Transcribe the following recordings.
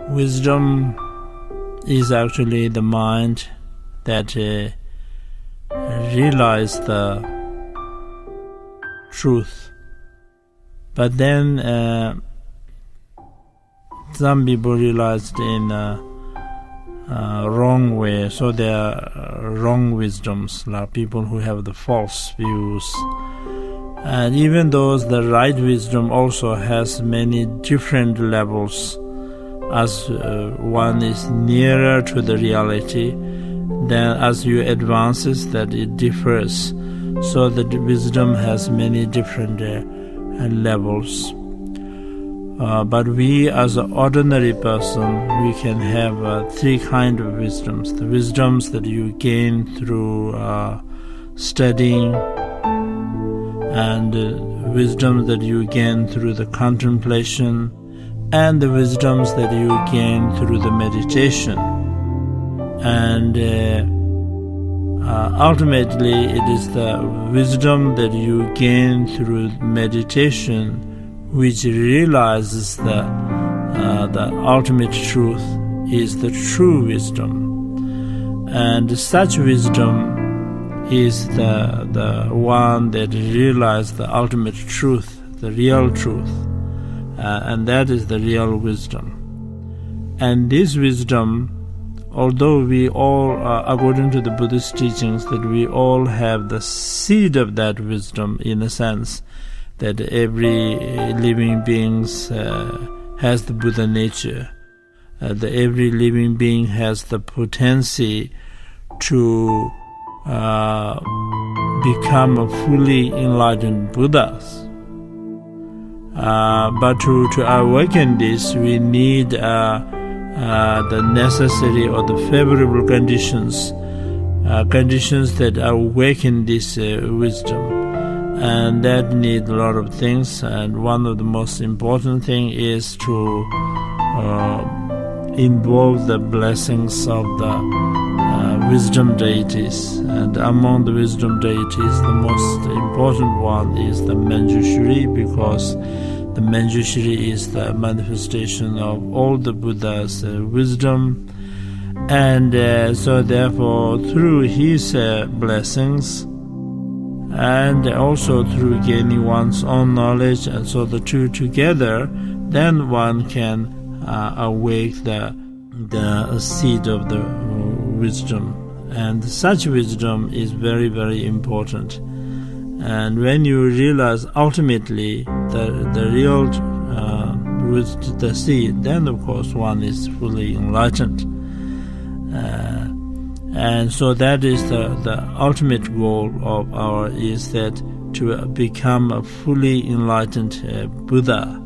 Wisdom is actually the mind that realizes the truth. But then some people realized in a wrong way, so there are wrong wisdoms, like people who have the false views. And even though the right wisdom also has many different levels, as one is nearer to the reality, then as you advances, that it differs. So the wisdom has many different levels. But we, as an ordinary person, we can have three kinds of wisdoms. The wisdoms that you gain through studying, and wisdom that you gain through the contemplation, and the wisdoms that you gain through the meditation. And ultimately, it is the wisdom that you gain through meditation which realizes the ultimate truth is the true wisdom. And such wisdom is the one that realizes the ultimate truth, the real truth. And that is the real wisdom. And this wisdom, although we all, according to the Buddhist teachings, that we all have the seed of that wisdom, in a sense that every living being has the Buddha nature. Every living being has the potency to become a fully enlightened Buddhas. But to awaken this, we need the necessary or the favorable conditions that awaken this wisdom. And that need a lot of things, and one of the most important thing is to involve the blessings of the wisdom deities. And among the wisdom deities, the most important one is the Manjushri, because the Manjushri is the manifestation of all the Buddha's wisdom. And so therefore, through his blessings, and also through gaining one's own knowledge, and so the two together, then one can awake the seed of the wisdom. And such wisdom is very, very important. And when you realize ultimately the real with the seed, then of course one is fully enlightened. And so that is the ultimate goal of our, is that to become a fully enlightened Buddha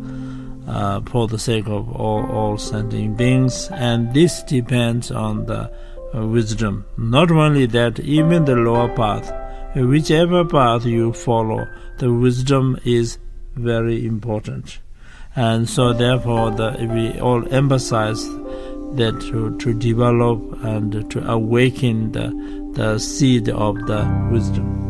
for the sake of all sentient beings. And this depends on the wisdom. Not only that, even the lower path, whichever path you follow, the wisdom is very important. And so therefore we all emphasize that to develop and to awaken the seed of the wisdom.